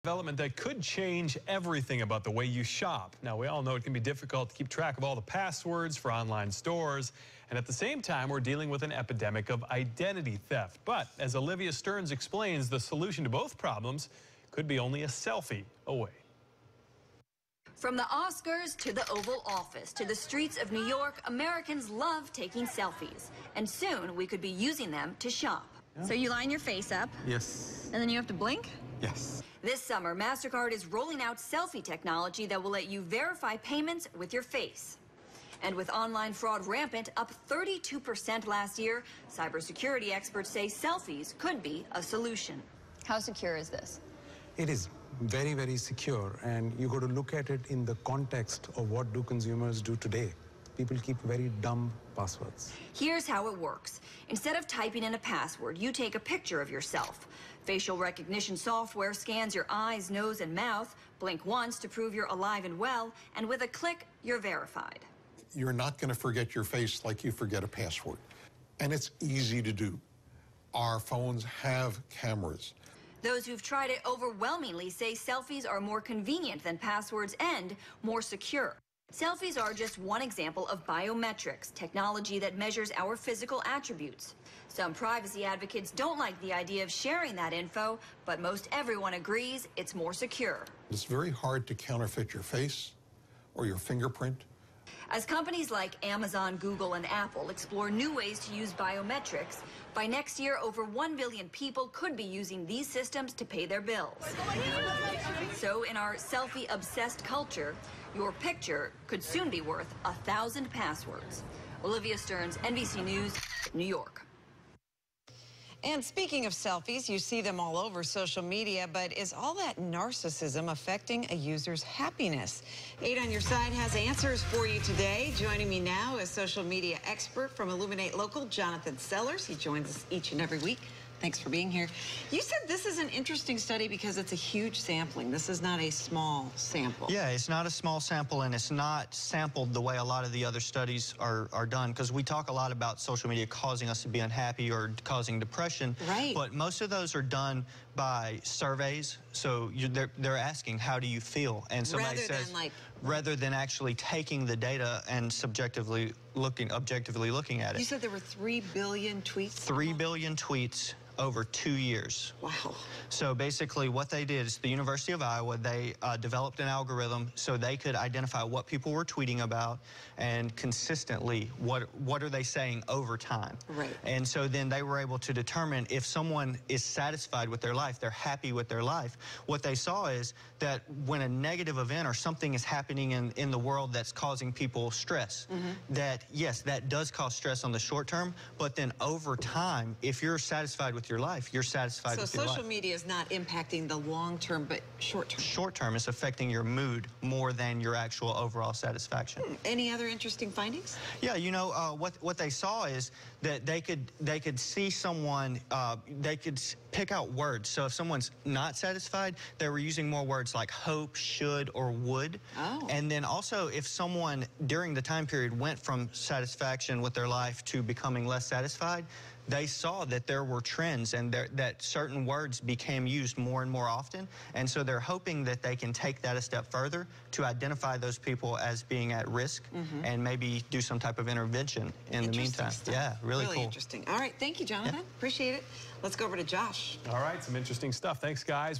Development that could change everything about the way you shop. Now, we all know it can be difficult to keep track of all the passwords for online stores. And at the same time, we're dealing with an epidemic of identity theft. But as Olivia Stearns explains, the solution to both problems could be only a selfie away. From the Oscars to the Oval Office to the streets of New York, Americans love taking selfies. And soon we could be using them to shop. Yeah. So you line your face up. Yes. And then you have to blink? Yes. This summer, MasterCard is rolling out selfie technology that will let you verify payments with your face. And with online fraud rampant, up 32% last year, cybersecurity experts say selfies could be a solution. How secure is this? It is very, very secure, and you got to look at it in the context of what do consumers do today. People keep very dumb passwords. Here's how it works. Instead of typing in a password, you take a picture of yourself. Facial recognition software scans your eyes, nose, and mouth. Blink once to prove you're alive and well, and with a click, you're verified. You're not going to forget your face like you forget a password. And it's easy to do. Our phones have cameras. Those who've tried it overwhelmingly say selfies are more convenient than passwords and more secure. Selfies are just one example of biometrics, technology that measures our physical attributes. Some privacy advocates don't like the idea of sharing that info, but most everyone agrees it's more secure. It's very hard to counterfeit your face or your fingerprint. As companies like Amazon, Google, and Apple explore new ways to use biometrics, by next year, over 1 billion people could be using these systems to pay their bills. So in our selfie-obsessed culture, your picture could soon be worth 1,000 passwords. Olivia Stearns, NBC News, New York. And speaking of selfies, you see them all over social media, but is all that narcissism affecting a user's happiness? 8 on Your Side has answers for you today. Joining me now is social media expert from Illuminate Local, Jonathan Sellers. He joins us each and every week. Thanks for being here. You said this is an interesting study because it's a huge sampling. This is not a small sample. Yeah, it's not a small sample, and it's not sampled the way a lot of the other studies are done, because we talk a lot about social media causing us to be unhappy or causing depression. Right. But most of those are done by surveys. So they're asking, how do you feel? And somebody says, rather than actually taking the data and objectively looking at it. You said there were 3 billion tweets? 3 billion tweets over 2 years. Wow. So basically what they did is the University of Iowa, they developed an algorithm so they could identify what people were tweeting about and consistently what are they saying over time. Right. And so then they were able to determine if someone is satisfied with their life, they're happy with their life. What they saw is that when a negative event or something is happening in the world that's causing people stress, that yes, that does cause stress on the short term, but then over time, if you're satisfied with your life, you're satisfied with your life. So social media is not impacting the long term, but short term. Short term is affecting your mood more than your actual overall satisfaction. Any other interesting findings? Yeah, you know, what they saw is that they could see someone, they could pick out words. So if someone's not satisfied, they were using more words like hope, should, or would. Oh. And then also if someone during the time period went from satisfaction with their life to becoming less satisfied, they saw that there were trends and that certain words became used more and more often. And so they're hoping that they can take that a step further to identify those people as being at risk and maybe do some type of intervention in the meantime. Stuff. Yeah, really cool. Interesting. All right, thank you, Jonathan. Yeah. Appreciate it. Let's go over to Josh. All right, some interesting stuff. Thanks, guys.